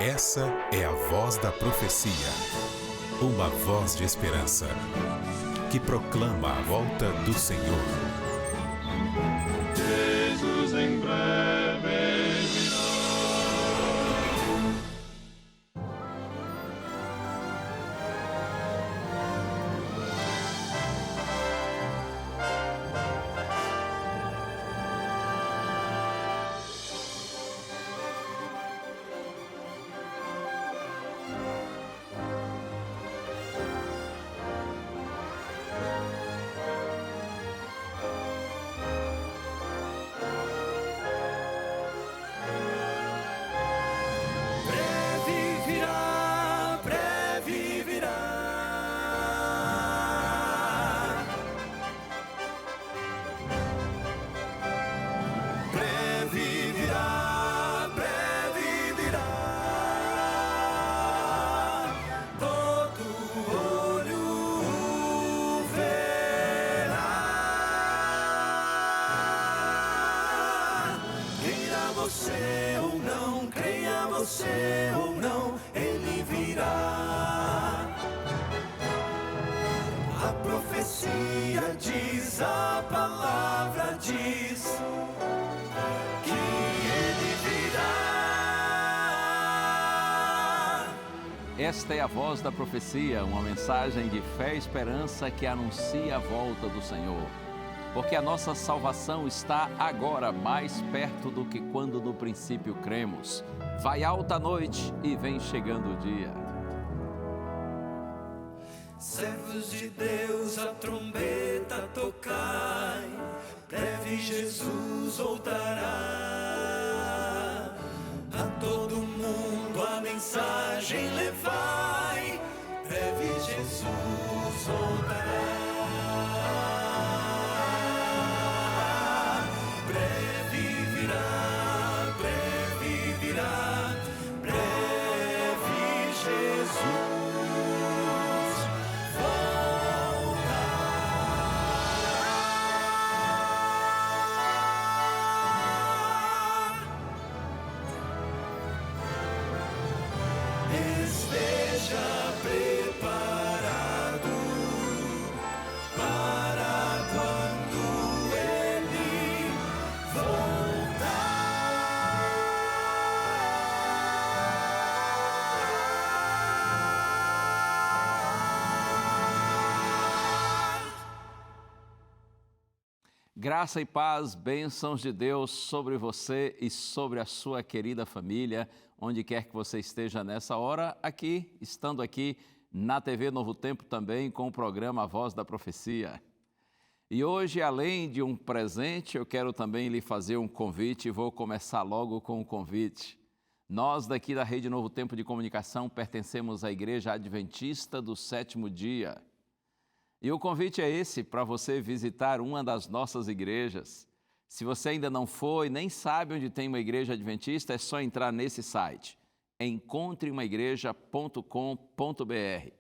Essa é a voz da profecia, uma voz de esperança, que proclama a volta do Senhor. Jesus em breve virá. Você ou não, ele virá. A profecia diz, a palavra diz que ele virá. Esta é a voz da profecia, uma mensagem de fé e esperança que anuncia a volta do Senhor. Porque a nossa salvação está agora mais perto do que quando no princípio cremos. Vai alta a noite e vem chegando o dia. Servos de Deus, a trombeta tocai, breve Jesus voltará. A todo mundo a mensagem levai, breve Jesus voltará. Graça e paz, bênçãos de Deus sobre você e sobre a sua querida família, onde quer que você esteja nessa hora, estando aqui na TV Novo Tempo também com o programa A Voz da Profecia. E hoje, além de um presente, eu quero também lhe fazer um convite e vou começar logo com o convite. Nós daqui da Rede Novo Tempo de Comunicação pertencemos à Igreja Adventista do Sétimo Dia. E o convite é esse, para você visitar uma das nossas igrejas. Se você ainda não foi, nem sabe onde tem uma igreja adventista, é só entrar nesse site, encontreumaigreja.com.br.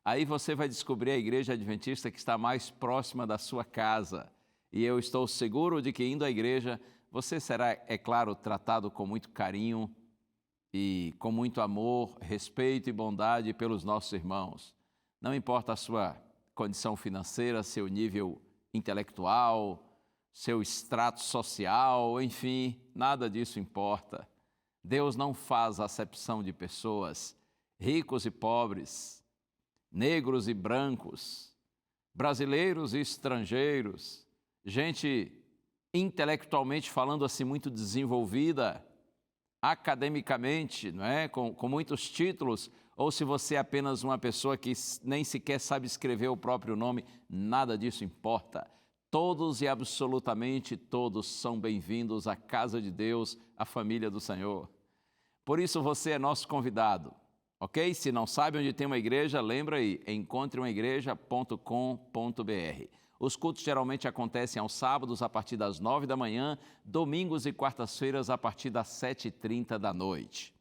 Aí você vai descobrir a igreja adventista que está mais próxima da sua casa. E eu estou seguro de que indo à igreja, você será, é claro, tratado com muito carinho e com muito amor, respeito e bondade pelos nossos irmãos. Não importa a sua condição financeira, seu nível intelectual, seu extrato social, enfim, nada disso importa. Deus não faz acepção de pessoas, ricos e pobres, negros e brancos, brasileiros e estrangeiros, gente intelectualmente falando assim muito desenvolvida, academicamente, não é? Com muitos títulos, ou se você é apenas uma pessoa que nem sequer sabe escrever o próprio nome, nada disso importa. Todos e absolutamente todos são bem-vindos à casa de Deus, à família do Senhor. Por isso você é nosso convidado, ok? Se não sabe onde tem uma igreja, lembra aí, encontreumaigreja.com.br. Os cultos geralmente acontecem aos sábados a partir das 9 da manhã, domingos e quartas-feiras a partir das 7h30 da noite.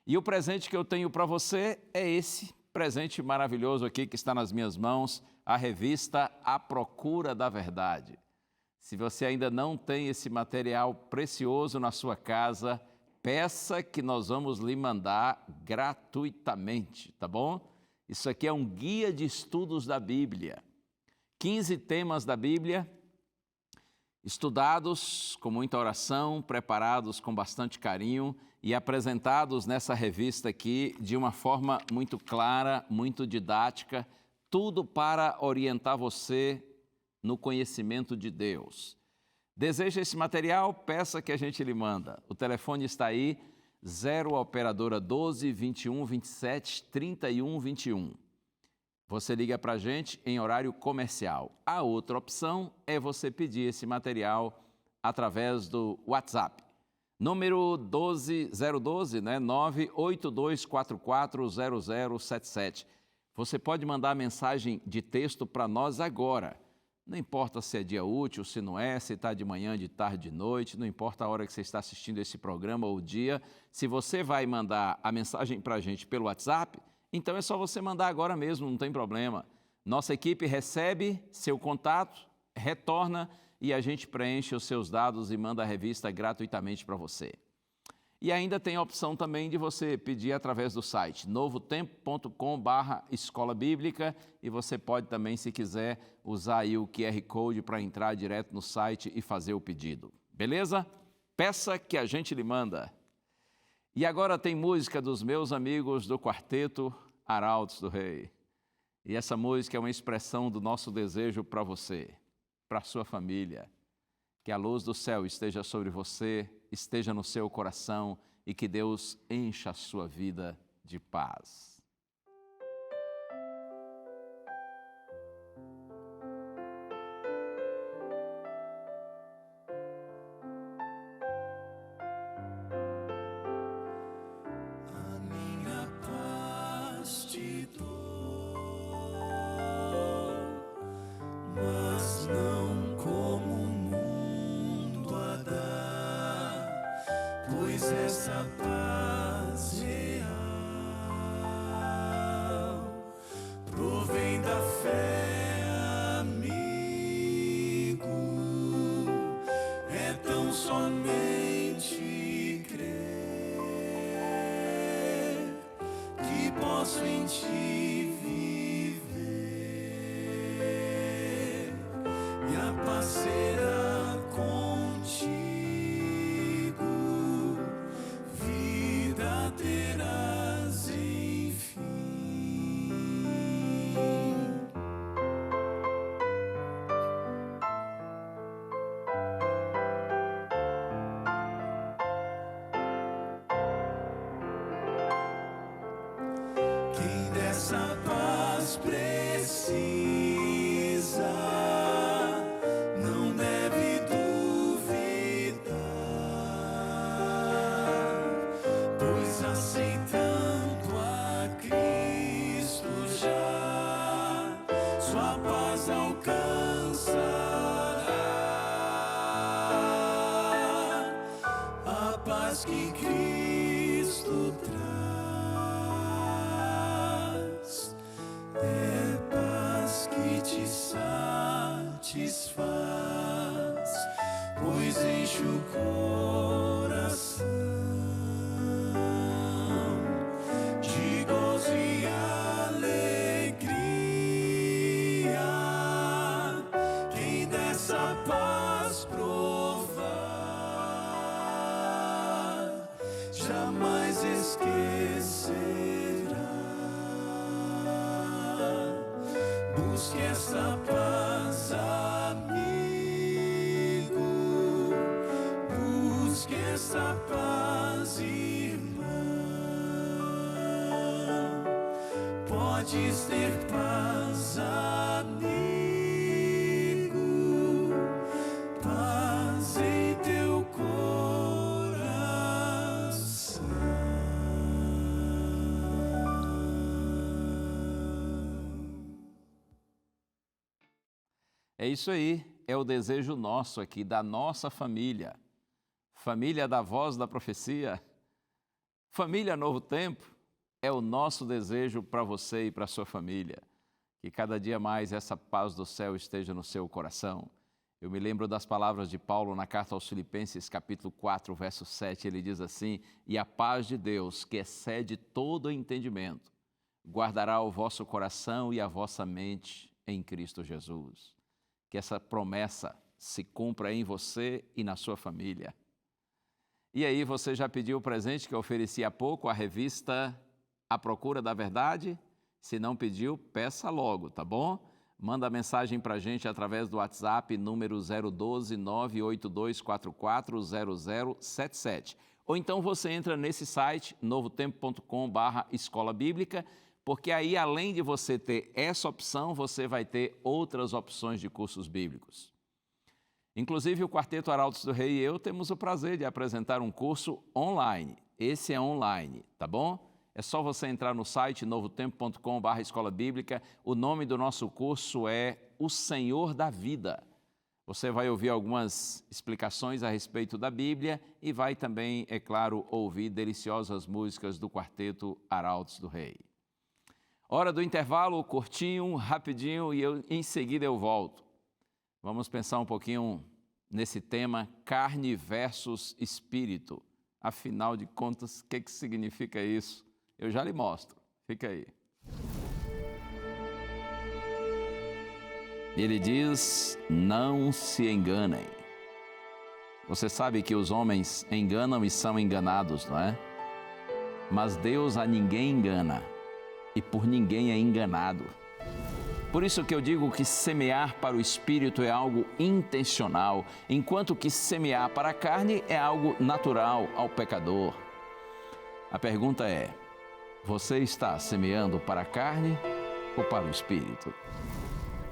E o presente que eu tenho para você é esse presente maravilhoso aqui que está nas minhas mãos, a revista A Procura da Verdade. Se você ainda não tem esse material precioso na sua casa, peça que nós vamos lhe mandar gratuitamente, tá bom? Isso aqui é um guia de estudos da Bíblia. 15 temas da Bíblia, estudados com muita oração, preparados com bastante carinho e apresentados nessa revista aqui de uma forma muito clara, muito didática, tudo para orientar você no conhecimento de Deus. Deseja esse material? Peça que a gente lhe manda. O telefone está aí, 0 operadora 12 21 27 31 21. Você liga para a gente em horário comercial. A outra opção é você pedir esse material através do WhatsApp. Número 012, né? 982440077. Você pode mandar mensagem de texto para nós agora. Não importa se é dia útil, se não é, se está de manhã, de tarde, de noite, não importa a hora que você está assistindo esse programa ou o dia. Se você vai mandar a mensagem para a gente pelo WhatsApp, então é só você mandar agora mesmo, não tem problema. Nossa equipe recebe seu contato, retorna e a gente preenche os seus dados e manda a revista gratuitamente para você. E ainda tem a opção também de você pedir através do site novotempo.com/escola bíblica e você pode também, se quiser, usar aí o QR Code para entrar direto no site e fazer o pedido. Beleza? Peça que a gente lhe manda. E agora tem música dos meus amigos do quarteto Arautos do Rei. E essa música é uma expressão do nosso desejo para você, para a sua família. Que a luz do céu esteja sobre você, esteja no seu coração e que Deus encha a sua vida de paz. A minha paz te dou, mas não como o mundo a dá, pois essa paz real provém da fé, amigo, é tão somente crer que posso em ti viver e a paz será contigo, vida terás enfim. Quem dessa paz precisa não deve duvidar, pois aceitando a Cristo já sua paz alcançará, a paz que Cristo traz é paz que te satisfaz, pois enche o coração de gozo e alegria. Quem dessa paz provar jamais esquecerá. Busque essa paz, amigo, busque essa paz, irmão. Podes ter paz, amigo, paz em teu coração. É isso aí, é o desejo nosso aqui, da nossa família. Família da Voz da Profecia, família Novo Tempo, é o nosso desejo para você e para a sua família. Que cada dia mais essa paz do céu esteja no seu coração Eu me lembro das palavras de Paulo na carta aos Filipenses, capítulo 4, verso 7, ele diz assim: e a paz de Deus, que excede todo entendimento, guardará o vosso coração e a vossa mente em Cristo Jesus. Que essa promessa se cumpra em você e na sua família. E aí, você já pediu o presente que eu ofereci há pouco, a revista A Procura da Verdade? Se não pediu, peça logo, tá bom? Manda mensagem para a gente através do WhatsApp, número 012-98244-0077. Ou então você entra nesse site, novotempo.com/escola bíblica, porque aí, além de você ter essa opção, você vai ter outras opções de cursos bíblicos. Inclusive, o Quarteto Arautos do Rei e eu temos o prazer de apresentar um curso online. Esse é online, tá bom? É só você entrar no site novotempo.com/escola bíblica. O nome do nosso curso é O Senhor da Vida. Você vai ouvir algumas explicações a respeito da Bíblia e vai também, é claro, ouvir deliciosas músicas do Quarteto Arautos do Rei. Hora do intervalo, curtinho, rapidinho, e em seguida eu volto. Vamos pensar um pouquinho nesse tema carne versus espírito. Afinal de contas, o que significa isso? Eu já lhe mostro. Fica aí. Ele diz, não se enganem. Você sabe que os homens enganam e são enganados, não é? Mas Deus a ninguém engana e por ninguém é enganado. Por isso que eu digo que semear para o Espírito é algo intencional, enquanto que semear para a carne é algo natural ao pecador. A pergunta é, você está semeando para a carne ou para o Espírito?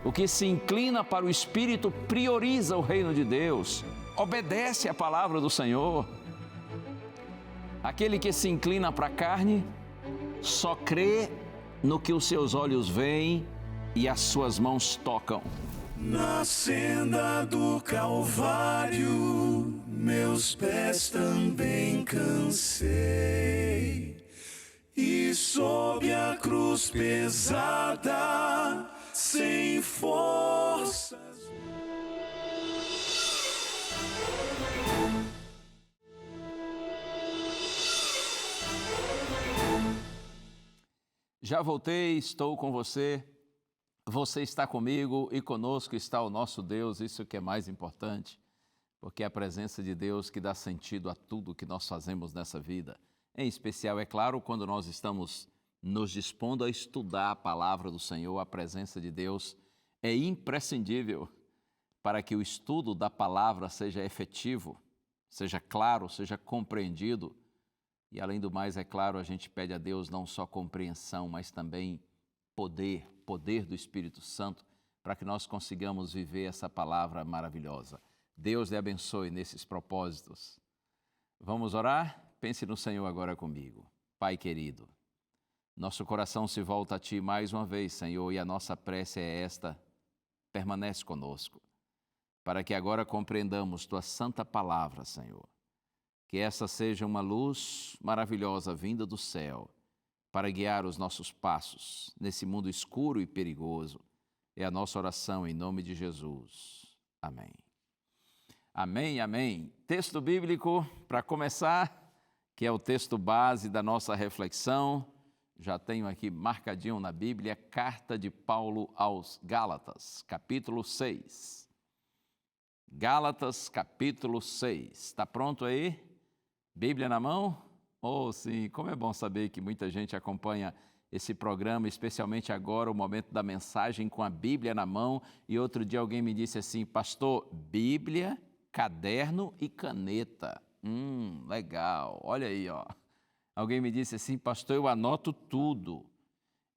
O que se inclina para o Espírito prioriza o reino de Deus, obedece à palavra do Senhor. Aquele que se inclina para a carne só crê no que os seus olhos veem e as suas mãos tocam. Na senda do Calvário, meus pés também cansei. E sob a cruz pesada, sem forças. Já voltei, estou com você. Você está comigo e conosco está o nosso Deus, isso que é mais importante, porque é a presença de Deus que dá sentido a tudo que nós fazemos nessa vida. Em especial, é claro, quando nós estamos nos dispondo a estudar a palavra do Senhor, a presença de Deus é imprescindível para que o estudo da palavra seja efetivo, seja claro, seja compreendido. E além do mais, é claro, a gente pede a Deus não só compreensão, mas também poder do Espírito Santo, para que nós consigamos viver essa palavra maravilhosa. Deus lhe abençoe nesses propósitos. Vamos orar? Pense no Senhor agora comigo. Pai querido, nosso coração se volta a Ti mais uma vez, Senhor, e a nossa prece é esta: permanece conosco, para que agora compreendamos Tua santa palavra, Senhor. Que essa seja uma luz maravilhosa vinda do céu, para guiar os nossos passos nesse mundo escuro e perigoso. É a nossa oração em nome de Jesus. Amém. Amém, amém. Texto bíblico, para começar, que é o texto base da nossa reflexão. Já tenho aqui marcadinho na Bíblia, carta de Paulo aos Gálatas, capítulo 6. Gálatas, capítulo 6. Está pronto aí? Bíblia na mão? Oh, sim, como é bom saber que muita gente acompanha esse programa, especialmente agora, o momento da mensagem com a Bíblia na mão. E outro dia alguém me disse assim, pastor, Bíblia, caderno e caneta. Legal, olha aí, ó. Alguém me disse assim, pastor, eu anoto tudo.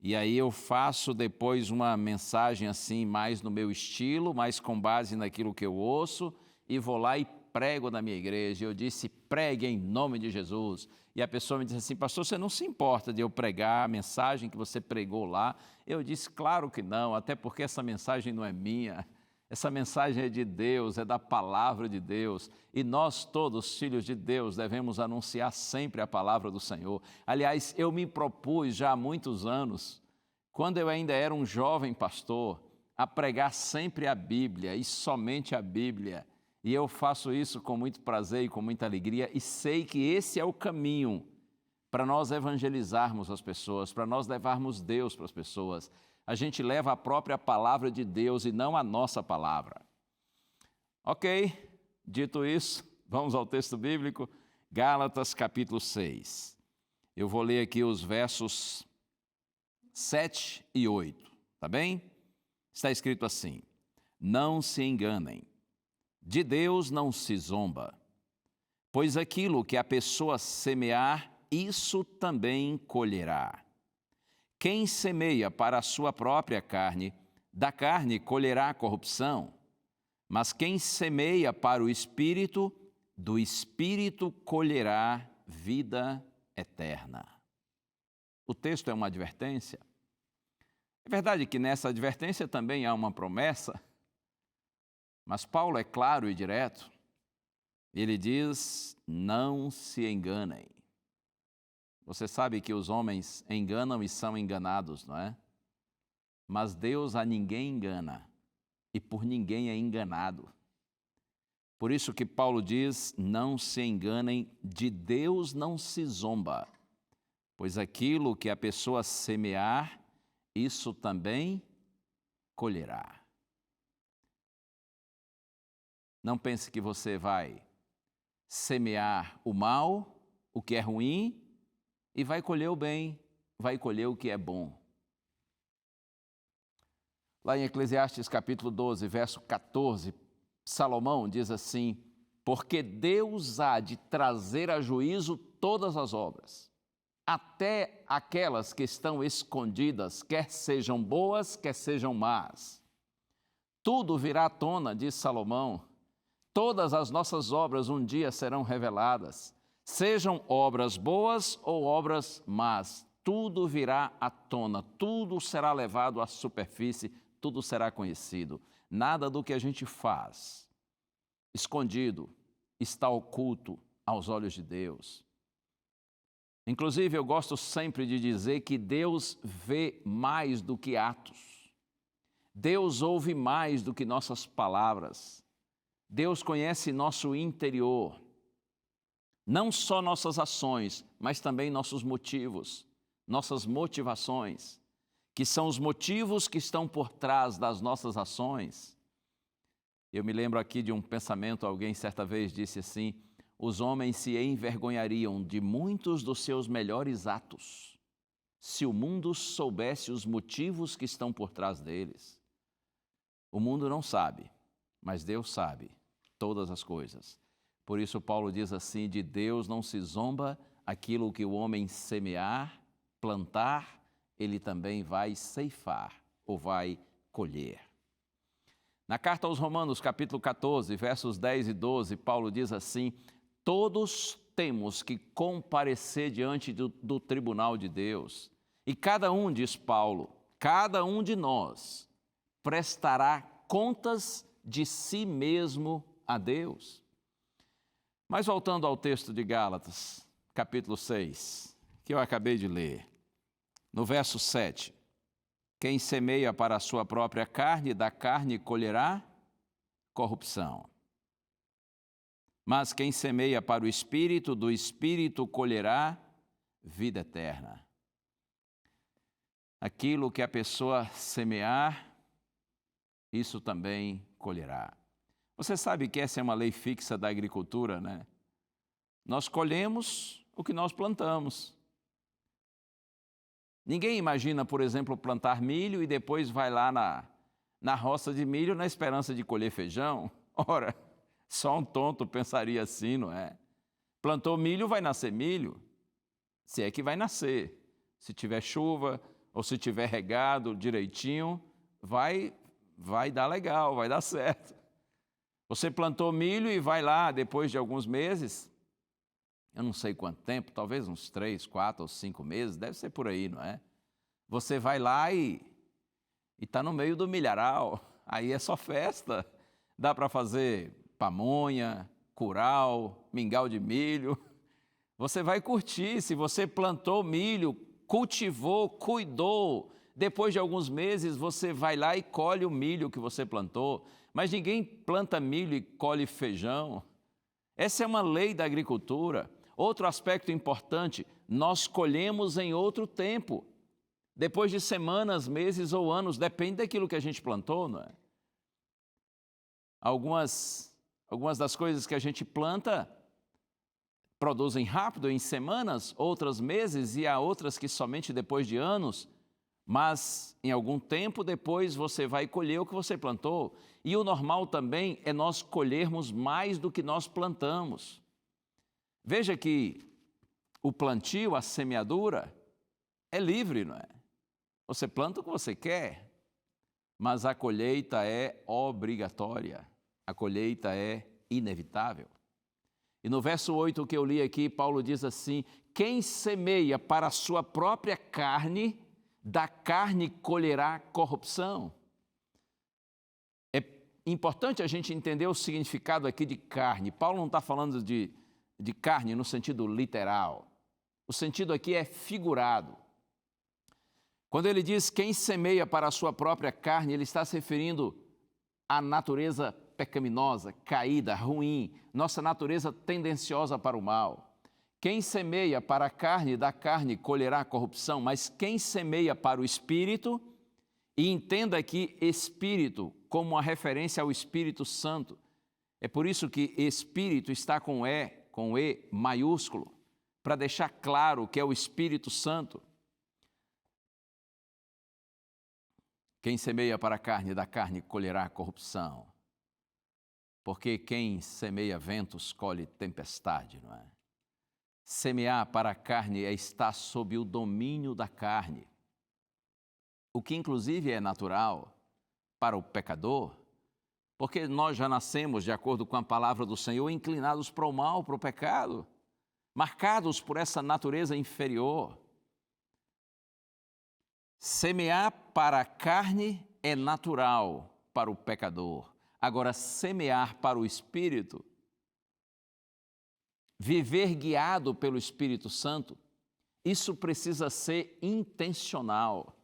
E aí eu faço depois uma mensagem assim, mais no meu estilo, mais com base naquilo que eu ouço, e vou lá e prego na minha igreja. Eu disse, pregue em nome de Jesus. E a pessoa me disse assim, pastor, você não se importa de eu pregar a mensagem que você pregou lá? Eu disse, claro que não, até porque essa mensagem não é minha. Essa mensagem é de Deus, é da palavra de Deus. E nós todos, filhos de Deus, devemos anunciar sempre a palavra do Senhor. Aliás, eu me propus já há muitos anos, quando eu ainda era um jovem pastor, a pregar sempre a Bíblia e somente a Bíblia. E eu faço isso com muito prazer e com muita alegria e sei que esse é o caminho para nós evangelizarmos as pessoas, para nós levarmos Deus para as pessoas. A gente leva a própria palavra de Deus e não a nossa palavra. Ok, dito isso, vamos ao texto bíblico, Gálatas capítulo 6. Eu vou ler aqui os versos 7 e 8, tá bem? Está escrito assim: não se enganem, de Deus não se zomba, pois aquilo que a pessoa semear, isso também colherá. Quem semeia para a sua própria carne, da carne colherá corrupção, mas quem semeia para o Espírito, do Espírito colherá vida eterna. O texto é uma advertência. É verdade que nessa advertência também há uma promessa, mas Paulo é claro e direto. Ele diz: não se enganem. Você sabe que os homens enganam e são enganados, não é? Mas Deus a ninguém engana e por ninguém é enganado. Por isso que Paulo diz: não se enganem, de Deus não se zomba, pois aquilo que a pessoa semear, isso também colherá. Não pense que você vai semear o mal, o que é ruim, e vai colher o bem, vai colher o que é bom. Lá em Eclesiastes capítulo 12, verso 14, Salomão diz assim: porque Deus há de trazer a juízo todas as obras, até aquelas que estão escondidas, quer sejam boas, quer sejam más. Tudo virá à tona, diz Salomão, todas as nossas obras um dia serão reveladas, sejam obras boas ou obras más, tudo virá à tona, tudo será levado à superfície, tudo será conhecido. Nada do que a gente faz escondido está oculto aos olhos de Deus. Inclusive, eu gosto sempre de dizer que Deus vê mais do que atos. Deus ouve mais do que nossas palavras. Deus conhece nosso interior. Não só nossas ações, mas também nossos motivos, nossas motivações, que são os motivos que estão por trás das nossas ações. Eu me lembro aqui de um pensamento, alguém certa vez disse assim: os homens se envergonhariam de muitos dos seus melhores atos, se o mundo soubesse os motivos que estão por trás deles. O mundo não sabe, mas Deus sabe todas as coisas. Por isso Paulo diz assim: de Deus não se zomba, aquilo que o homem semear, plantar, ele também vai ceifar ou vai colher. Na carta aos Romanos, capítulo 14, versos 10 e 12, Paulo diz assim: todos temos que comparecer diante do tribunal de Deus. E cada um, diz Paulo, cada um de nós prestará contas de si mesmo a Deus. Mas voltando ao texto de Gálatas, capítulo 6, que eu acabei de ler, no verso 7, quem semeia para a sua própria carne, da carne colherá corrupção. Mas quem semeia para o Espírito, do Espírito colherá vida eterna. Aquilo que a pessoa semear, isso também colherá. Você sabe que essa é uma lei fixa da agricultura, né? Nós colhemos o que nós plantamos. Ninguém imagina, por exemplo, plantar milho e depois vai lá na roça de milho na esperança de colher feijão. Ora, só um tonto pensaria assim, não é? Plantou milho, vai nascer milho, se é que vai nascer. Se tiver chuva ou se tiver regado direitinho, vai dar legal, vai dar certo. Você plantou milho e vai lá, depois de alguns meses, eu não sei quanto tempo, talvez uns 3, 4 ou 5 meses, deve ser por aí, não é? Você vai lá e está no meio do milharal, aí é só festa. Dá para fazer pamonha, curau, mingau de milho. Você vai curtir. Se você plantou milho, cultivou, cuidou, Depois de alguns meses, você vai lá e colhe o milho que você plantou, mas ninguém planta milho e colhe feijão. Essa é uma lei da agricultura. Outro aspecto importante, nós colhemos em outro tempo. Depois de semanas, meses ou anos, depende daquilo que a gente plantou, não é? Algumas das coisas que a gente planta produzem rápido, em semanas, outras meses, e há outras que somente depois de anos, mas em algum tempo depois você vai colher o que você plantou. E o normal também é nós colhermos mais do que nós plantamos. Veja que o plantio, a semeadura, é livre, não é? Você planta o que você quer, mas a colheita é obrigatória, a colheita é inevitável. E no verso 8 que eu li aqui, Paulo diz assim: quem semeia para a sua própria carne, da carne colherá corrupção. É importante a gente entender o significado aqui de carne. Paulo não está falando de carne no sentido literal. O sentido aqui é figurado. Quando ele diz quem semeia para a sua própria carne, ele está se referindo à natureza pecaminosa, caída, ruim, nossa natureza tendenciosa para o mal. Quem semeia para a carne, da carne colherá corrupção, mas quem semeia para o Espírito, e entenda aqui Espírito como uma referência ao Espírito Santo. É por isso que Espírito está com E maiúsculo, para deixar claro que é o Espírito Santo. Quem semeia para a carne, da carne colherá corrupção. Porque quem semeia ventos colhe tempestade, não é? Semear para a carne é estar sob o domínio da carne, o que inclusive é natural para o pecador, porque nós já nascemos, de acordo com a palavra do Senhor, inclinados para o mal, para o pecado, marcados por essa natureza inferior. Semear para a carne é natural para o pecador. Agora, semear para o Espírito, viver guiado pelo Espírito Santo, isso precisa ser intencional.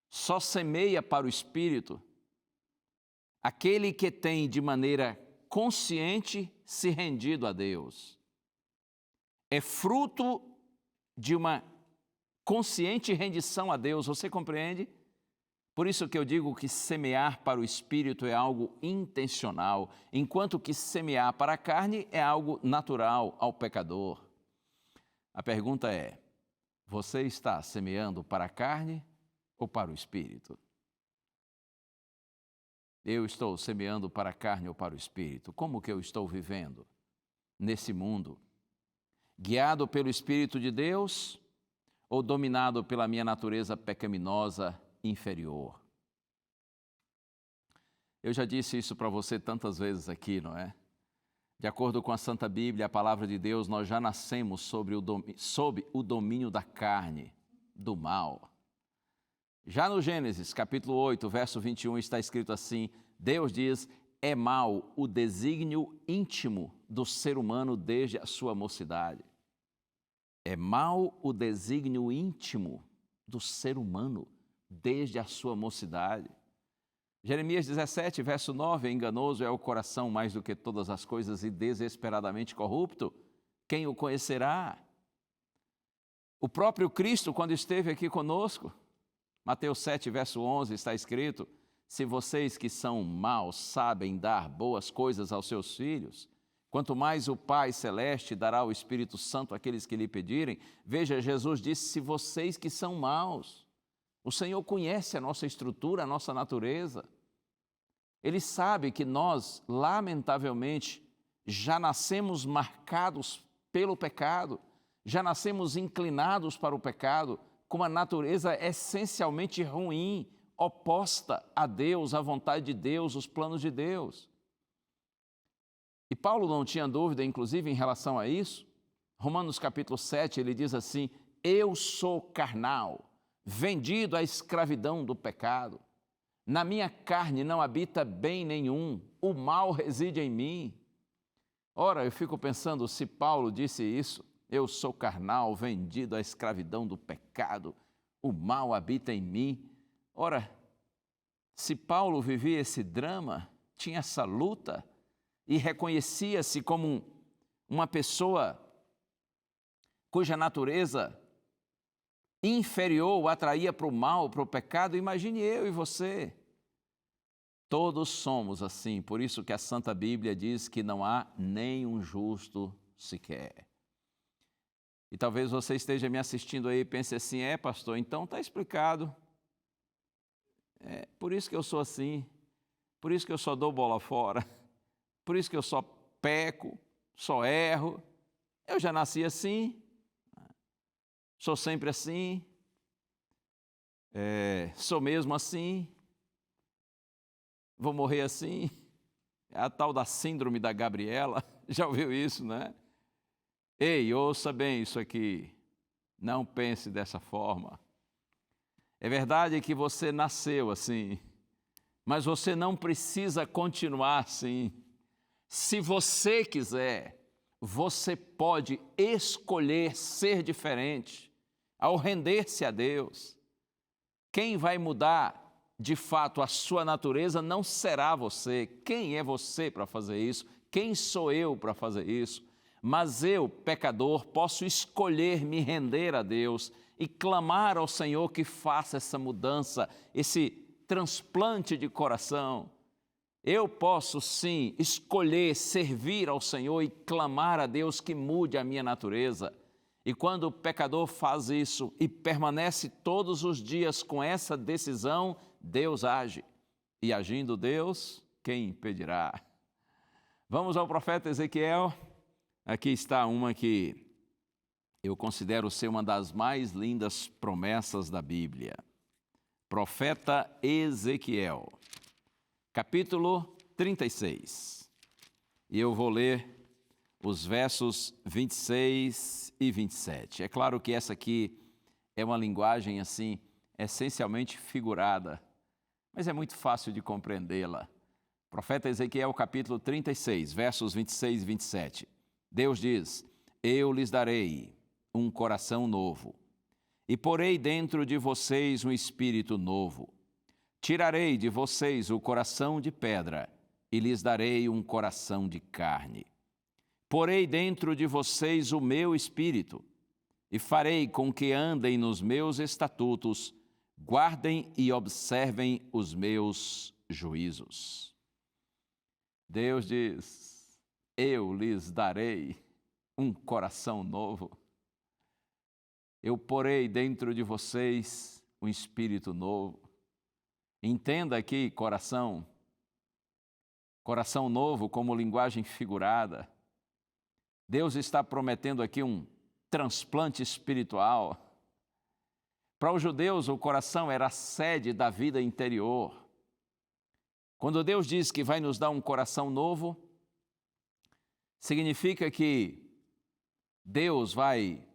Só semeia para o Espírito aquele que tem de maneira consciente se rendido a Deus. É fruto de uma consciente rendição a Deus, você compreende? Por isso que eu digo que semear para o Espírito é algo intencional, enquanto que semear para a carne é algo natural ao pecador. A pergunta é: você está semeando para a carne ou para o Espírito? Eu estou semeando para a carne ou para o Espírito? Como que eu estou vivendo nesse mundo? Guiado pelo Espírito de Deus ou dominado pela minha natureza pecaminosa inferior? Eu já disse isso para você tantas vezes aqui, não é? De acordo com a Santa Bíblia, a palavra de Deus, nós já nascemos sob o domínio da carne, do mal. Já no Gênesis, capítulo 8, verso 21, está escrito assim: Deus diz: é mau o desígnio íntimo do ser humano desde a sua mocidade. É mau o desígnio íntimo do ser humano desde a sua mocidade. Jeremias 17, verso 9, enganoso é o coração mais do que todas as coisas e desesperadamente corrupto. Quem o conhecerá? O próprio Cristo, quando esteve aqui conosco, Mateus 7, verso 11, está escrito: se vocês que são maus sabem dar boas coisas aos seus filhos, quanto mais o Pai Celeste dará o Espírito Santo àqueles que lhe pedirem. Veja, Jesus disse: se vocês que são maus. O Senhor conhece a nossa estrutura, a nossa natureza. Ele sabe que nós, lamentavelmente, já nascemos marcados pelo pecado, já nascemos inclinados para o pecado, com uma natureza essencialmente ruim, oposta a Deus, à vontade de Deus, os planos de Deus. E Paulo não tinha dúvida, inclusive, em relação a isso. Romanos capítulo 7, ele diz assim: eu sou carnal, vendido à escravidão do pecado. Na minha carne não habita bem nenhum, o mal reside em mim. Ora, eu fico pensando, se Paulo disse isso, eu sou carnal, vendido à escravidão do pecado, o mal habita em mim. Ora, se Paulo vivia esse drama, tinha essa luta e reconhecia-se como uma pessoa cuja natureza inferior o atraía para o mal, para o pecado, imagine eu e você. Todos somos assim, por isso que a Santa Bíblia diz que não há nenhum justo sequer. E talvez você esteja me assistindo aí e pense assim, pastor, então está explicado. Por isso que eu sou assim, por isso que eu só dou bola fora, por isso que eu só peco, só erro. Eu já nasci assim, sou sempre assim, sou mesmo assim, vou morrer assim. É a tal da síndrome da Gabriela, já ouviu isso, né? Ei, ouça bem isso aqui, não pense dessa forma. É verdade que você nasceu assim, mas você não precisa continuar assim. Se você quiser, você pode escolher ser diferente ao render-se a Deus. Quem vai mudar, de fato, a sua natureza não será você. Quem é você para fazer isso? Quem sou eu para fazer isso? Mas eu, pecador, posso escolher me render a Deus e clamar ao Senhor que faça essa mudança, esse transplante de coração. Eu posso, sim, escolher servir ao Senhor e clamar a Deus que mude a minha natureza. E quando o pecador faz isso e permanece todos os dias com essa decisão, Deus age. E agindo Deus, quem impedirá? Vamos ao profeta Ezequiel. Aqui está uma que eu considero ser uma das mais lindas promessas da Bíblia. Profeta Ezequiel, capítulo 36. E eu vou ler os versos 26 e 27. É claro que essa aqui é uma linguagem, assim, essencialmente figurada, mas é muito fácil de compreendê-la. Profeta Ezequiel, capítulo 36, versos 26 e 27. Deus diz, eu lhes darei um coração novo, e porei dentro de vocês um espírito novo. Tirarei de vocês o coração de pedra, e lhes darei um coração de carne. Porei dentro de vocês o meu espírito, e farei com que andem nos meus estatutos, guardem e observem os meus juízos. Deus diz, eu lhes darei um coração novo. Eu porei dentro de vocês um espírito novo. Entenda aqui, coração novo como linguagem figurada. Deus está prometendo aqui um transplante espiritual. Para os judeus, o coração era a sede da vida interior. Quando Deus diz que vai nos dar um coração novo, significa que Deus vai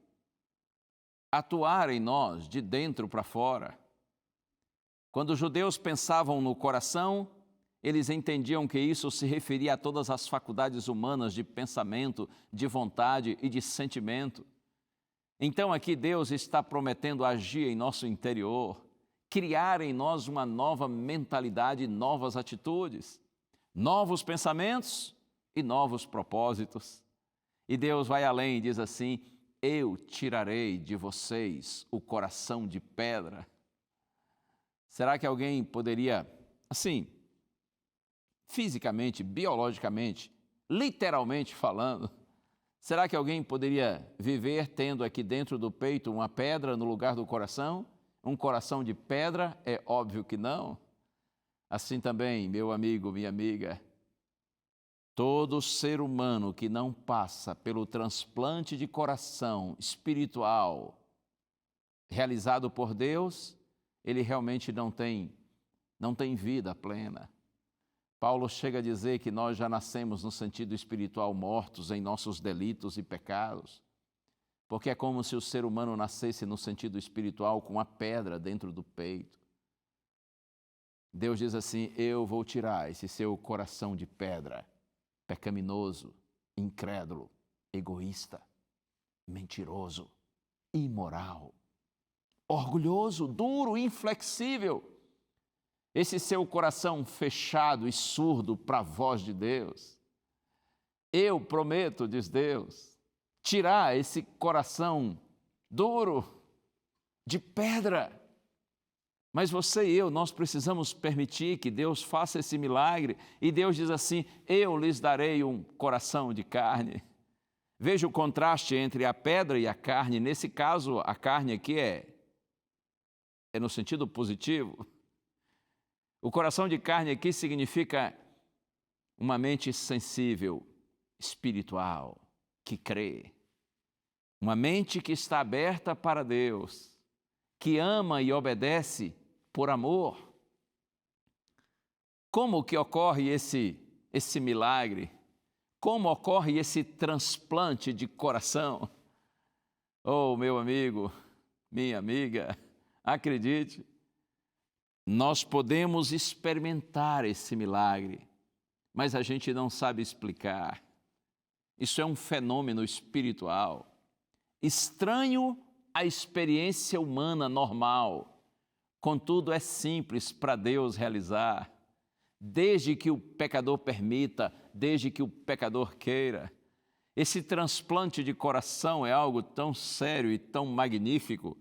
atuar em nós de dentro para fora. Quando os judeus pensavam no coração, eles entendiam que isso se referia a todas as faculdades humanas de pensamento, de vontade e de sentimento. Então aqui Deus está prometendo agir em nosso interior, criar em nós uma nova mentalidade, novas atitudes, novos pensamentos e novos propósitos. E Deus vai além e diz assim, eu tirarei de vocês o coração de pedra. Será que alguém poderia, assim, fisicamente, biologicamente, literalmente falando, será que alguém poderia viver tendo aqui dentro do peito uma pedra no lugar do coração? Um coração de pedra? É óbvio que não. Assim também, meu amigo, minha amiga, todo ser humano que não passa pelo transplante de coração espiritual realizado por Deus, ele realmente não tem vida plena. Paulo chega a dizer que nós já nascemos no sentido espiritual mortos em nossos delitos e pecados, porque é como se o ser humano nascesse no sentido espiritual com a pedra dentro do peito. Deus diz assim, eu vou tirar esse seu coração de pedra, pecaminoso, incrédulo, egoísta, mentiroso, imoral. orgulhoso, duro, inflexível. Esse seu coração fechado e surdo para a voz de Deus. Eu prometo, diz Deus, tirar esse coração duro, de pedra. Mas você e eu, nós precisamos permitir que Deus faça esse milagre. E Deus diz assim: eu lhes darei um coração de carne. Veja o contraste entre a pedra e a carne. Nesse caso, a carne aqui é no sentido positivo. O coração de carne aqui significa uma mente sensível, espiritual, que crê. Uma mente que está aberta para Deus, que ama e obedece por amor. Como que ocorre esse milagre? Como ocorre esse transplante de coração? Oh, meu amigo, minha amiga, acredite, nós podemos experimentar esse milagre, mas a gente não sabe explicar. Isso é um fenômeno espiritual, estranho à experiência humana normal. Contudo, é simples para Deus realizar, desde que o pecador permita, desde que o pecador queira. Esse transplante de coração é algo tão sério e tão magnífico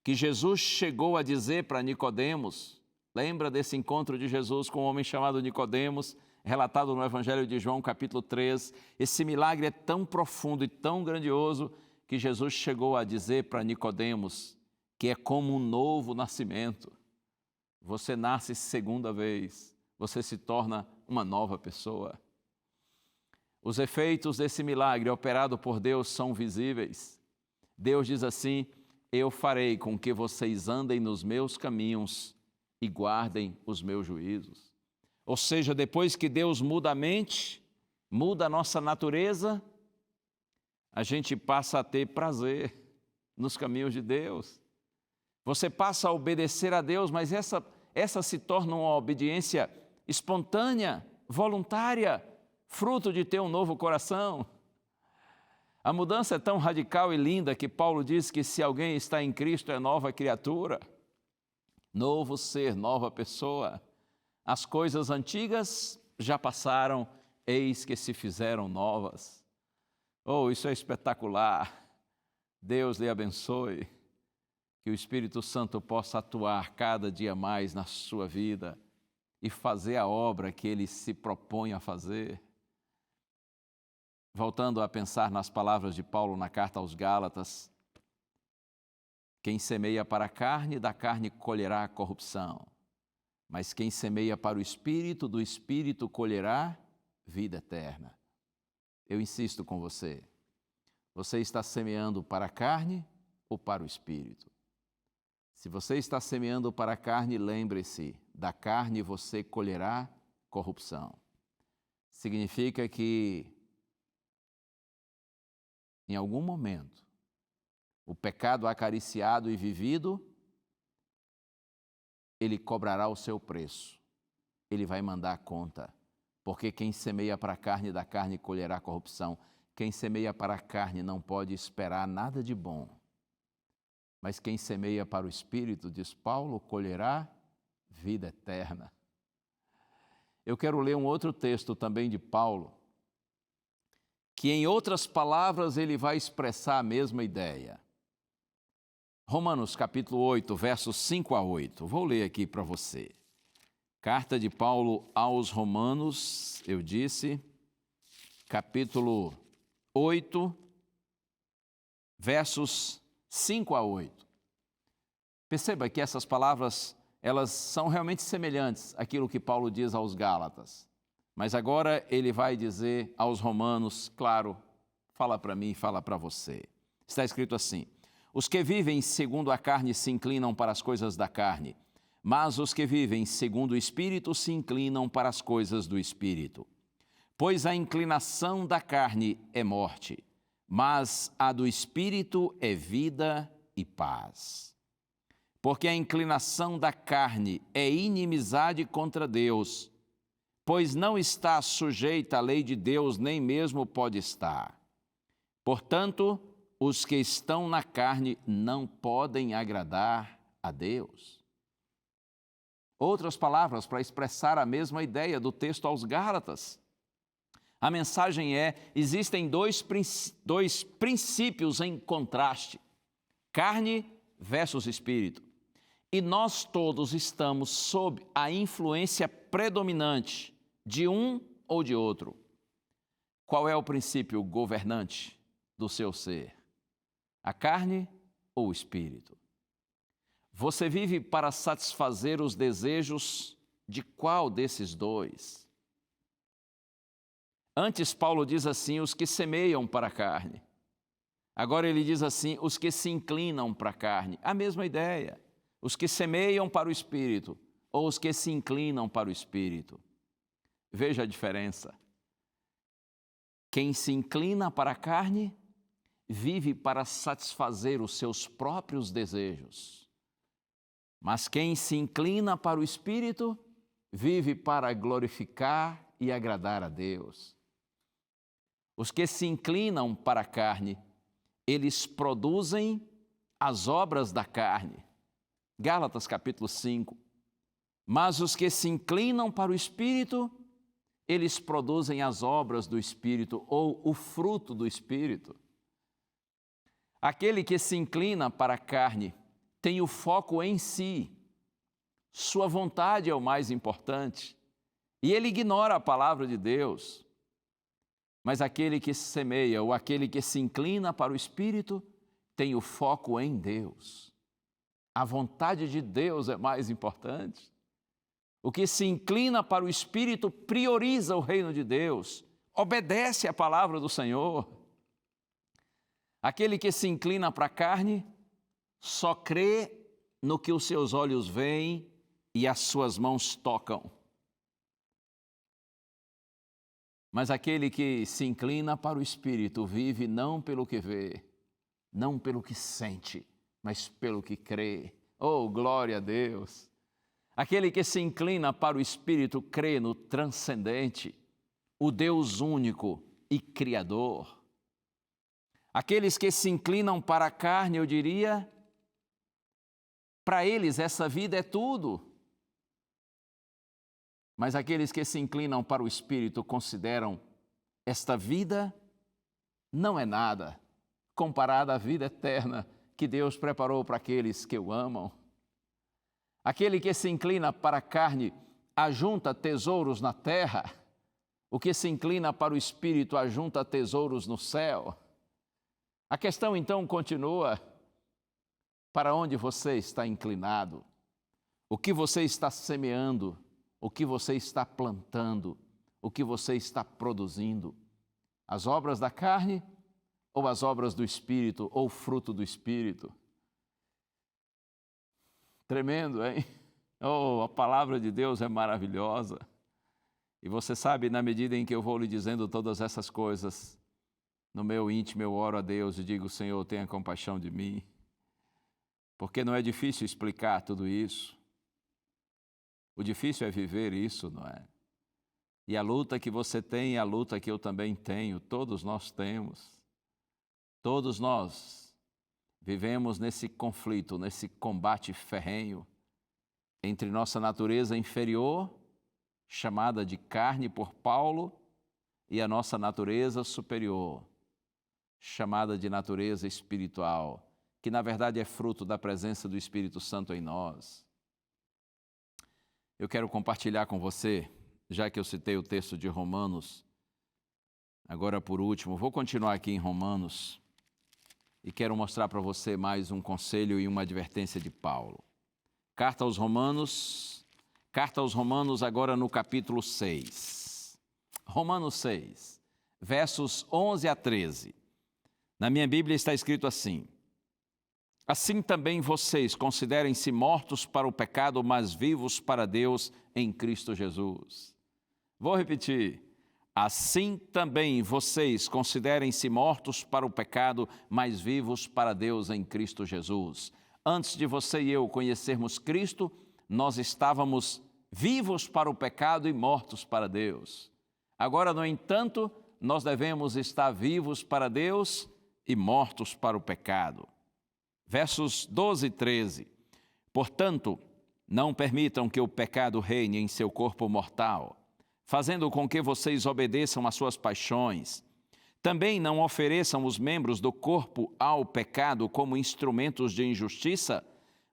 que Jesus chegou a dizer para Nicodemos. Lembra desse encontro de Jesus com um homem chamado Nicodemos, relatado no Evangelho de João, capítulo 3. Esse milagre é tão profundo e tão grandioso que Jesus chegou a dizer para Nicodemos que é como um novo nascimento. Você nasce segunda vez, você se torna uma nova pessoa. Os efeitos desse milagre operado por Deus são visíveis. Deus diz assim: eu farei com que vocês andem nos meus caminhos e guardem os meus juízos. Ou seja, depois que Deus muda a mente, muda a nossa natureza, a gente passa a ter prazer nos caminhos de Deus. Você passa a obedecer a Deus, mas essa se torna uma obediência espontânea, voluntária, fruto de ter um novo coração. A mudança é tão radical e linda que Paulo diz que se alguém está em Cristo é nova criatura, novo ser, nova pessoa. As coisas antigas já passaram, eis que se fizeram novas. Oh, isso é espetacular. Deus lhe abençoe. Que o Espírito Santo possa atuar cada dia mais na sua vida e fazer a obra que Ele se propõe a fazer. Voltando a pensar nas palavras de Paulo na carta aos Gálatas, quem semeia para a carne, da carne colherá a corrupção. Mas quem semeia para o Espírito, do Espírito colherá vida eterna. Eu insisto com você. Você está semeando para a carne ou para o Espírito? Se você está semeando para a carne, lembre-se, da carne você colherá corrupção. Significa que, em algum momento, o pecado acariciado e vivido, ele cobrará o seu preço. Ele vai mandar a conta. Porque quem semeia para a carne, da carne colherá corrupção. Quem semeia para a carne não pode esperar nada de bom. Mas quem semeia para o Espírito, diz Paulo, colherá vida eterna. Eu quero ler um outro texto também de Paulo, que em outras palavras ele vai expressar a mesma ideia. Romanos capítulo 8, versos 5 a 8. Vou ler aqui para você. Carta de Paulo aos Romanos, eu disse, capítulo 8, versos 5 a 8. Perceba que essas palavras, elas são realmente semelhantes àquilo que Paulo diz aos Gálatas. Mas agora ele vai dizer aos Romanos, claro, fala para mim, fala para você. Está escrito assim: os que vivem segundo a carne se inclinam para as coisas da carne, mas os que vivem segundo o Espírito se inclinam para as coisas do Espírito. Pois a inclinação da carne é morte, mas a do Espírito é vida e paz. Porque a inclinação da carne é inimizade contra Deus, pois não está sujeita à lei de Deus, nem mesmo pode estar. Portanto, os que estão na carne não podem agradar a Deus. Outras palavras para expressar a mesma ideia do texto aos Gálatas. A mensagem é: existem dois princípios em contraste, carne versus espírito. E nós todos estamos sob a influência predominante de um ou de outro. Qual é o princípio governante do seu ser? A carne ou o espírito? Você vive para satisfazer os desejos de qual desses dois? Antes, Paulo diz assim, os que semeiam para a carne. Agora ele diz assim, os que se inclinam para a carne. A mesma ideia. Os que semeiam para o espírito ou os que se inclinam para o espírito. Veja a diferença. Quem se inclina para a carne vive para satisfazer os seus próprios desejos. Mas quem se inclina para o espírito vive para glorificar e agradar a Deus. Os que se inclinam para a carne, eles produzem as obras da carne. Gálatas capítulo 5. Mas os que se inclinam para o Espírito, eles produzem as obras do Espírito ou o fruto do Espírito. Aquele que se inclina para a carne tem o foco em si. Sua vontade é o mais importante. E ele ignora a palavra de Deus. Mas aquele que semeia ou aquele que se inclina para o Espírito tem o foco em Deus. A vontade de Deus é mais importante. O que se inclina para o Espírito prioriza o reino de Deus, obedece à palavra do Senhor. Aquele que se inclina para a carne só crê no que os seus olhos veem e as suas mãos tocam. Mas aquele que se inclina para o Espírito vive não pelo que vê, não pelo que sente, mas pelo que crê. Oh, glória a Deus! Aquele que se inclina para o Espírito crê no transcendente, o Deus único e Criador. Aqueles que se inclinam para a carne, eu diria, para eles essa vida é tudo. Mas aqueles que se inclinam para o Espírito consideram esta vida não é nada comparada à vida eterna que Deus preparou para aqueles que o amam. Aquele que se inclina para a carne ajunta tesouros na terra, o que se inclina para o Espírito ajunta tesouros no céu. A questão então continua: para onde você está inclinado? O que você está semeando? O que você está plantando? O que você está produzindo? As obras da carne ou as obras do Espírito, ou fruto do Espírito? Tremendo, hein? Oh, a palavra de Deus é maravilhosa. E você sabe, na medida em que eu vou lhe dizendo todas essas coisas, no meu íntimo eu oro a Deus e digo: Senhor, tenha compaixão de mim. Porque não é difícil explicar tudo isso. O difícil é viver isso, não é? E a luta que você tem é a luta que eu também tenho, todos nós temos. Todos nós vivemos nesse conflito, nesse combate ferrenho entre nossa natureza inferior, chamada de carne por Paulo, e a nossa natureza superior, chamada de natureza espiritual, que na verdade é fruto da presença do Espírito Santo em nós. Eu quero compartilhar com você, já que eu citei o texto de Romanos, agora por último, vou continuar aqui em Romanos e quero mostrar para você mais um conselho e uma advertência de Paulo. Carta aos Romanos agora no capítulo 6. Romanos 6, versos 11 a 13. Na minha Bíblia está escrito assim: assim também vocês considerem-se mortos para o pecado, mas vivos para Deus em Cristo Jesus. Vou repetir. Assim também vocês considerem-se mortos para o pecado, mas vivos para Deus em Cristo Jesus. Antes de você e eu conhecermos Cristo, nós estávamos vivos para o pecado e mortos para Deus. Agora, no entanto, nós devemos estar vivos para Deus e mortos para o pecado. Versos 12 e 13. Portanto, não permitam que o pecado reine em seu corpo mortal, fazendo com que vocês obedeçam às suas paixões. Também não ofereçam os membros do corpo ao pecado como instrumentos de injustiça,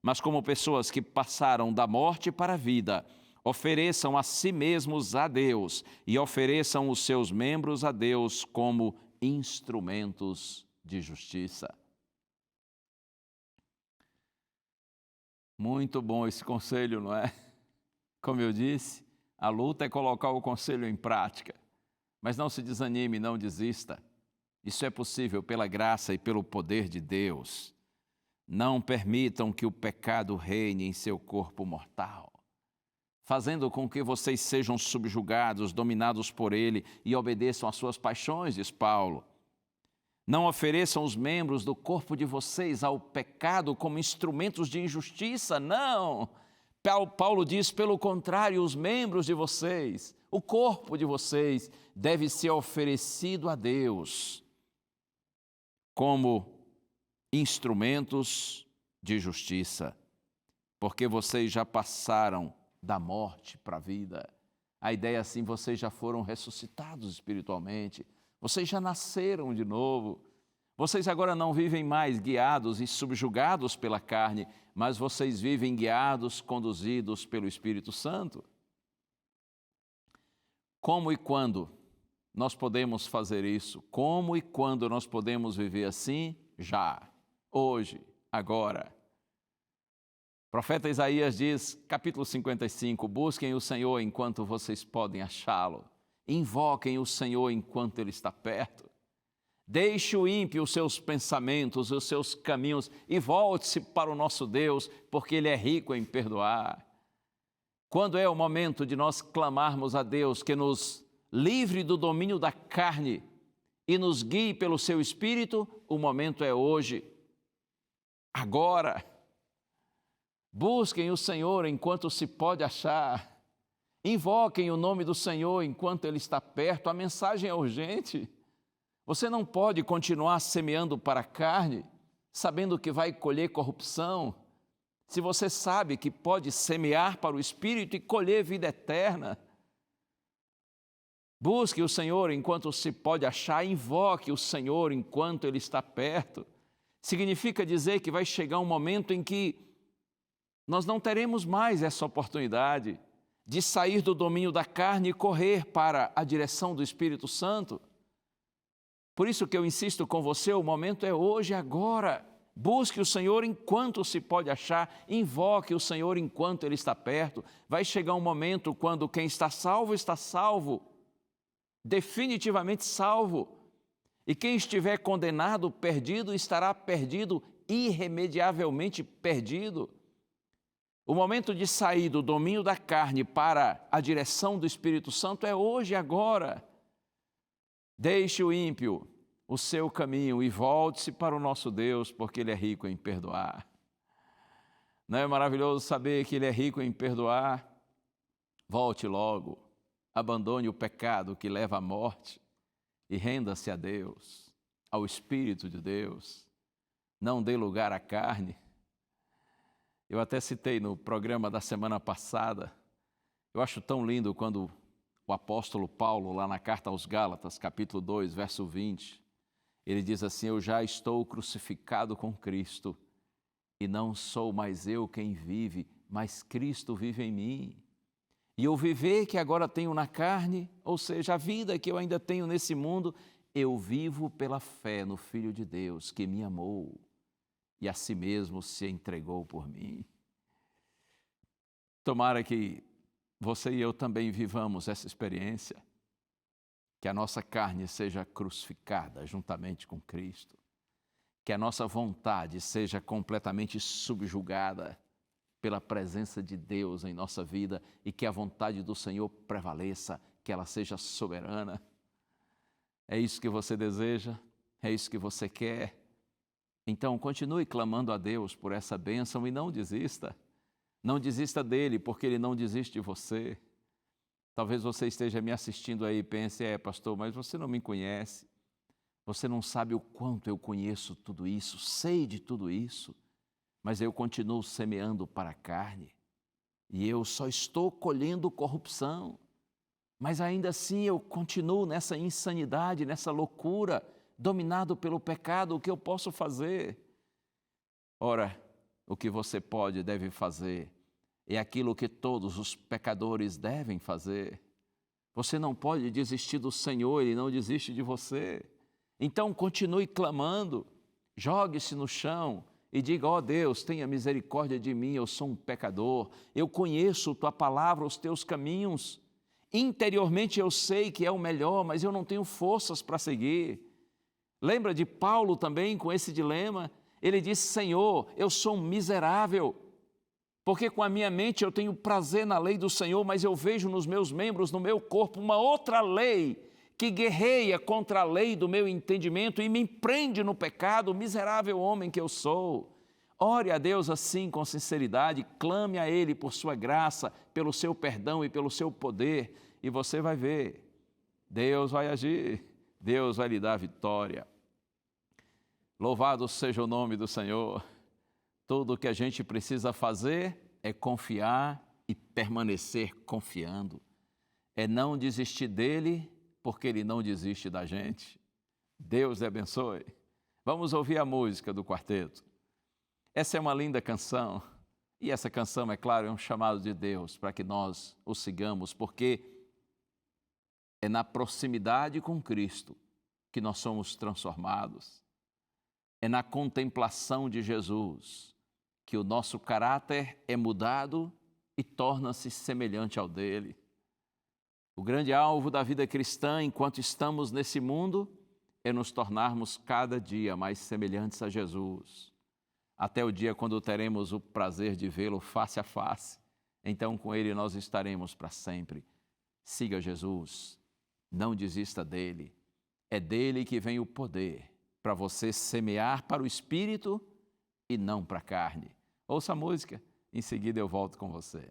mas como pessoas que passaram da morte para a vida. Ofereçam a si mesmos a Deus e ofereçam os seus membros a Deus como instrumentos de justiça. Muito bom esse conselho, não é? Como eu disse, a luta é colocar o conselho em prática. Mas não se desanime, não desista. Isso é possível pela graça e pelo poder de Deus. Não permitam que o pecado reine em seu corpo mortal, fazendo com que vocês sejam subjugados, dominados por ele e obedeçam às suas paixões, diz Paulo. Não ofereçam os membros do corpo de vocês ao pecado como instrumentos de injustiça, não. Paulo diz, pelo contrário, os membros de vocês, o corpo de vocês, deve ser oferecido a Deus como instrumentos de justiça, porque vocês já passaram da morte para a vida. A ideia é assim, vocês já foram ressuscitados espiritualmente, vocês já nasceram de novo, vocês agora não vivem mais guiados e subjugados pela carne, mas vocês vivem guiados, conduzidos pelo Espírito Santo. Como e quando nós podemos fazer isso? Como e quando nós podemos viver assim? Já, hoje, agora. O profeta Isaías diz, capítulo 55, busquem o Senhor enquanto vocês podem achá-lo. Invoquem o Senhor enquanto Ele está perto. Deixe o ímpio os seus pensamentos, os seus caminhos e volte-se para o nosso Deus, porque Ele é rico em perdoar. Quando é o momento de nós clamarmos a Deus que nos livre do domínio da carne e nos guie pelo seu Espírito, o momento é hoje, agora. Busquem o Senhor enquanto se pode achar. Invoquem o nome do Senhor enquanto Ele está perto. A mensagem é urgente. Você não pode continuar semeando para a carne, sabendo que vai colher corrupção, se você sabe que pode semear para o Espírito e colher vida eterna. Busque o Senhor enquanto se pode achar, invoque o Senhor enquanto Ele está perto. Significa dizer que vai chegar um momento em que nós não teremos mais essa oportunidade de sair do domínio da carne e correr para a direção do Espírito Santo. Por isso que eu insisto com você, o momento é hoje, agora. Busque o Senhor enquanto se pode achar, invoque o Senhor enquanto Ele está perto. Vai chegar um momento quando quem está salvo, definitivamente salvo. E quem estiver condenado, perdido, estará perdido, irremediavelmente perdido. O momento de sair do domínio da carne para a direção do Espírito Santo é hoje, agora. Deixe o ímpio o seu caminho e volte-se para o nosso Deus, porque Ele é rico em perdoar. Não é maravilhoso saber que Ele é rico em perdoar? Volte logo, abandone o pecado que leva à morte e renda-se a Deus, ao Espírito de Deus. Não dê lugar à carne. Eu até citei no programa da semana passada, eu acho tão lindo quando o apóstolo Paulo, lá na carta aos Gálatas, capítulo 2, verso 20, ele diz assim, eu já estou crucificado com Cristo, e não sou mais eu quem vive, mas Cristo vive em mim. E o viver que agora tenho na carne, ou seja, a vida que eu ainda tenho nesse mundo, eu vivo pela fé no Filho de Deus, que me amou e a si mesmo se entregou por mim. Tomara que você e eu também vivamos essa experiência, que a nossa carne seja crucificada juntamente com Cristo, que a nossa vontade seja completamente subjugada pela presença de Deus em nossa vida e que a vontade do Senhor prevaleça, que ela seja soberana. É isso que você deseja? É isso que você quer? Então, continue clamando a Deus por essa bênção e não desista. Não desista dele, porque ele não desiste de você. Talvez você esteja me assistindo aí e pense, pastor, mas você não me conhece. Você não sabe o quanto eu conheço tudo isso, sei de tudo isso. mas eu continuo semeando para a carne. E eu só estou colhendo corrupção. Mas ainda assim eu continuo nessa insanidade, nessa loucura, dominado pelo pecado. O que eu posso fazer? Ora, o que você pode e deve fazer é aquilo que todos os pecadores devem fazer. Você não pode desistir do Senhor, Ele não desiste de você. Então continue clamando, jogue-se no chão e diga: ó Deus, tenha misericórdia de mim, eu sou um pecador, eu conheço Tua palavra, os Teus caminhos. Interiormente eu sei que é o melhor, mas eu não tenho forças para seguir. Lembra de Paulo também com esse dilema? Ele disse: Senhor, eu sou um miserável, porque com a minha mente eu tenho prazer na lei do Senhor, mas eu vejo nos meus membros, no meu corpo, uma outra lei que guerreia contra a lei do meu entendimento e me prende no pecado, miserável homem que eu sou. Ore a Deus assim com sinceridade, clame a Ele por sua graça, pelo seu perdão e pelo seu poder, e você vai ver, Deus vai agir, Deus vai lhe dar vitória. Louvado seja o nome do Senhor. Tudo o que a gente precisa fazer é confiar e permanecer confiando. É não desistir dele, porque ele não desiste da gente. Deus lhe abençoe. Vamos ouvir a música do quarteto. Essa é uma linda canção, e essa canção, é claro, é um chamado de Deus para que nós o sigamos, porque é na proximidade com Cristo que nós somos transformados. É na contemplação de Jesus que o nosso caráter é mudado e torna-se semelhante ao dele. O grande alvo da vida cristã, enquanto estamos nesse mundo, é nos tornarmos cada dia mais semelhantes a Jesus, até o dia quando teremos o prazer de vê-lo face a face. Então, com ele nós estaremos para sempre. Siga Jesus, não desista dele. É dele que vem o poder para você semear para o Espírito e não para a carne. Ouça a música, em seguida eu volto com você.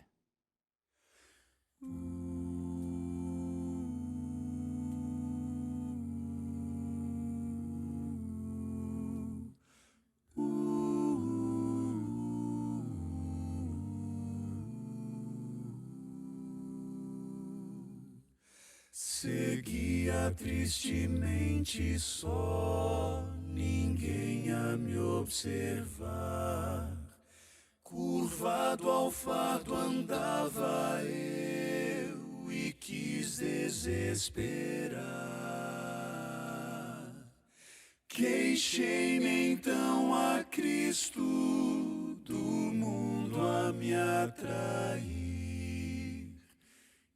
Seguia tristemente só, ninguém a me observar. Curvado ao fardo andava eu e quis desesperar. Queixei-me então a Cristo do mundo a me atrair.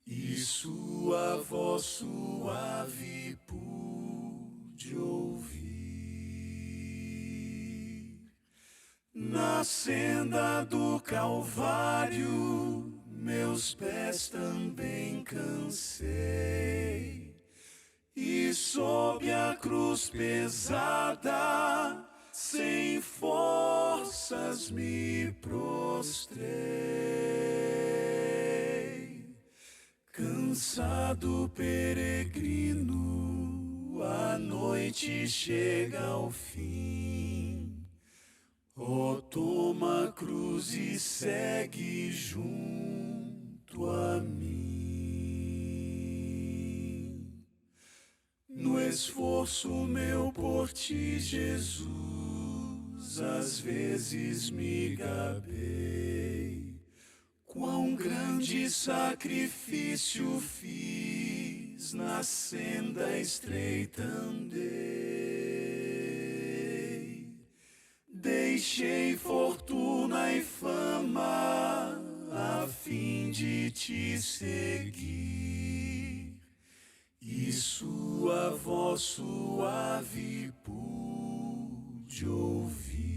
E sua voz suave pude ouvir. Na senda do Calvário, meus pés também cansei. E sob a cruz pesada, sem forças me prostrei. Cansado peregrino, a noite chega ao fim. Oh, toma a cruz e segue junto a mim. No esforço meu por ti, Jesus, às vezes me gabei. Quão grande sacrifício fiz, na senda estreita andei. Deixei fortuna e fama a fim de te seguir, e sua voz suave pude ouvir.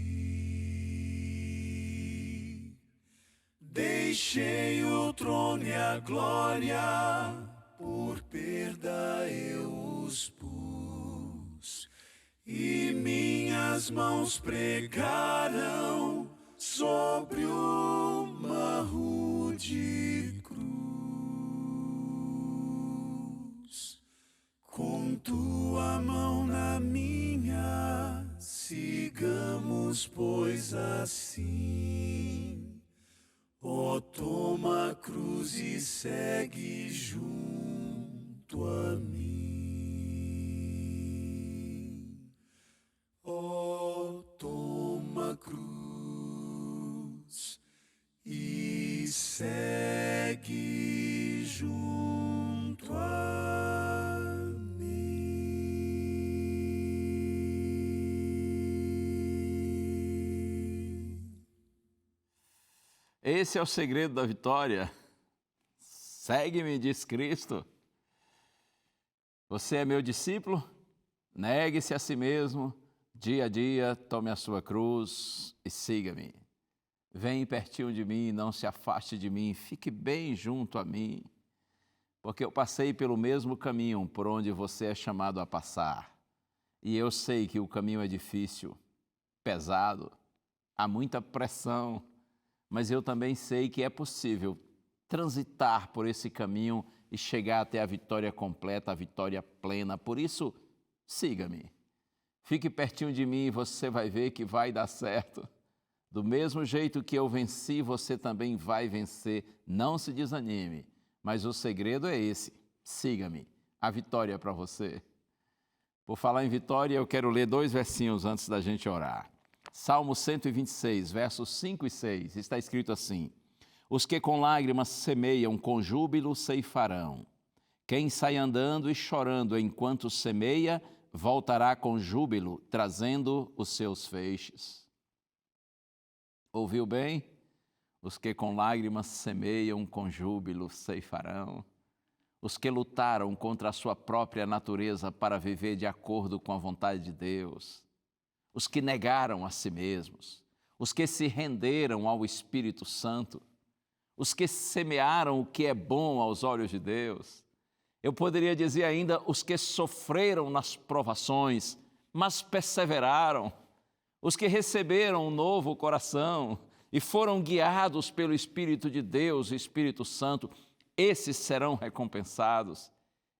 Deixei o trono e a glória, por perda eu os pus, e minhas mãos pregaram sobre uma rude cruz. Com tua mão na minha, sigamos Deus, pois assim, ó, toma a cruz e segue junto a mim. Ó, toma a cruz e segue junto a mim. Esse é o segredo da vitória. Segue-me, diz Cristo. Você é meu discípulo? Negue-se a si mesmo, dia a dia, tome a sua cruz e siga-me. Vem pertinho de mim, não se afaste de mim, fique bem junto a mim, porque eu passei pelo mesmo caminho por onde você é chamado a passar. E eu sei que o caminho é difícil, pesado, há muita pressão, mas eu também sei que é possível transitar por esse caminho e chegar até a vitória completa, a vitória plena. Por isso, siga-me. Fique pertinho de mim e você vai ver que vai dar certo. Do mesmo jeito que eu venci, você também vai vencer. Não se desanime, mas o segredo é esse. Siga-me. A vitória é para você. Por falar em vitória, eu quero ler 2 versinhos antes da gente orar. Salmo 126, versos 5 e 6, está escrito assim: os que com lágrimas semeiam, com júbilo ceifarão. Quem sai andando e chorando enquanto semeia, voltará com júbilo, trazendo os seus feixes. Ouviu bem? Os que com lágrimas semeiam, com júbilo ceifarão. Os que lutaram contra a sua própria natureza para viver de acordo com a vontade de Deus. Os que negaram a si mesmos. Os que se renderam ao Espírito Santo. Os que semearam o que é bom aos olhos de Deus. Eu poderia dizer ainda os que sofreram nas provações, mas perseveraram. Os que receberam um novo coração e foram guiados pelo Espírito de Deus, o Espírito Santo, esses serão recompensados.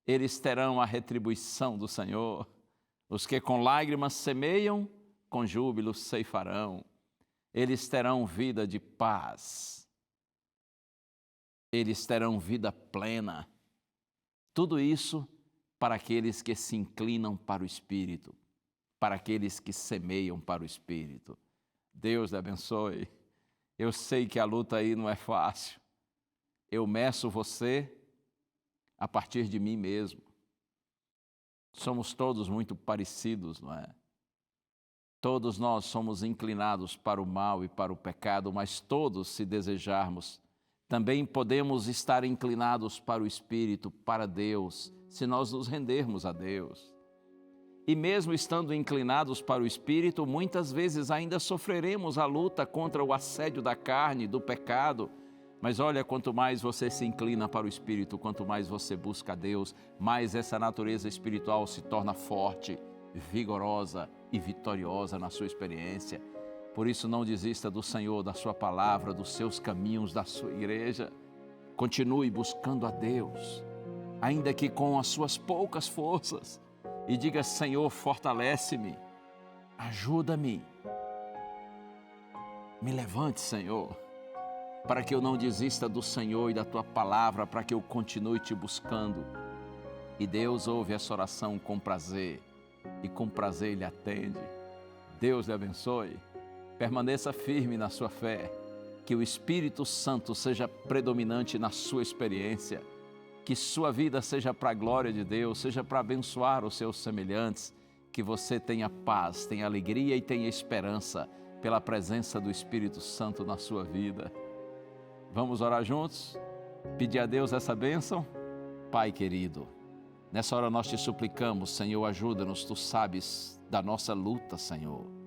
Eles terão a retribuição do Senhor. Os que com lágrimas semeiam, com júbilo ceifarão. Eles terão vida de paz. Eles terão vida plena. Tudo isso para aqueles que se inclinam para o Espírito, para aqueles que semeiam para o Espírito. Deus lhe abençoe. Eu sei que a luta aí não é fácil. Eu meço você a partir de mim mesmo. Somos todos muito parecidos, não é? Todos nós somos inclinados para o mal e para o pecado, mas todos, se desejarmos, também podemos estar inclinados para o Espírito, para Deus, se nós nos rendermos a Deus. E mesmo estando inclinados para o Espírito, muitas vezes ainda sofreremos a luta contra o assédio da carne, do pecado. Mas olha, quanto mais você se inclina para o Espírito, quanto mais você busca a Deus, mais essa natureza espiritual se torna forte, vigorosa e vitoriosa na sua experiência. Por isso, não desista do Senhor, da sua palavra, dos seus caminhos, da sua igreja. Continue buscando a Deus, ainda que com as suas poucas forças, e diga: Senhor, fortalece-me, ajuda-me, me levante, Senhor, para que eu não desista do Senhor e da tua palavra, para que eu continue te buscando. E Deus ouve essa oração com prazer, e com prazer Ele atende. Deus lhe abençoe. Permaneça firme na sua fé, que o Espírito Santo seja predominante na sua experiência, que sua vida seja para a glória de Deus, seja para abençoar os seus semelhantes, que você tenha paz, tenha alegria e tenha esperança pela presença do Espírito Santo na sua vida. Vamos orar juntos? Pedir a Deus essa bênção? Pai querido, nessa hora nós te suplicamos, Senhor, ajuda-nos, Tu sabes da nossa luta, Senhor.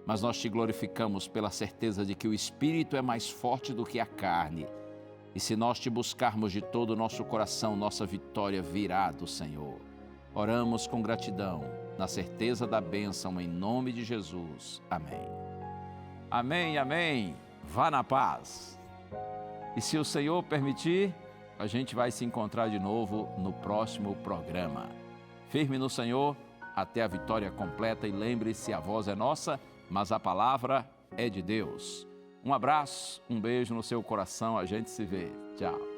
Mas nós te glorificamos pela certeza de que o Espírito é mais forte do que a carne. E se nós te buscarmos de todo o nosso coração, nossa vitória virá do Senhor. Oramos com gratidão, na certeza da bênção, em nome de Jesus. Amém. Amém, amém. Vá na paz. E se o Senhor permitir, a gente vai se encontrar de novo no próximo programa. Firme no Senhor, até a vitória completa, e lembre-se, a voz é nossa, mas a palavra é de Deus. Um abraço, um beijo no seu coração, a gente se vê. Tchau.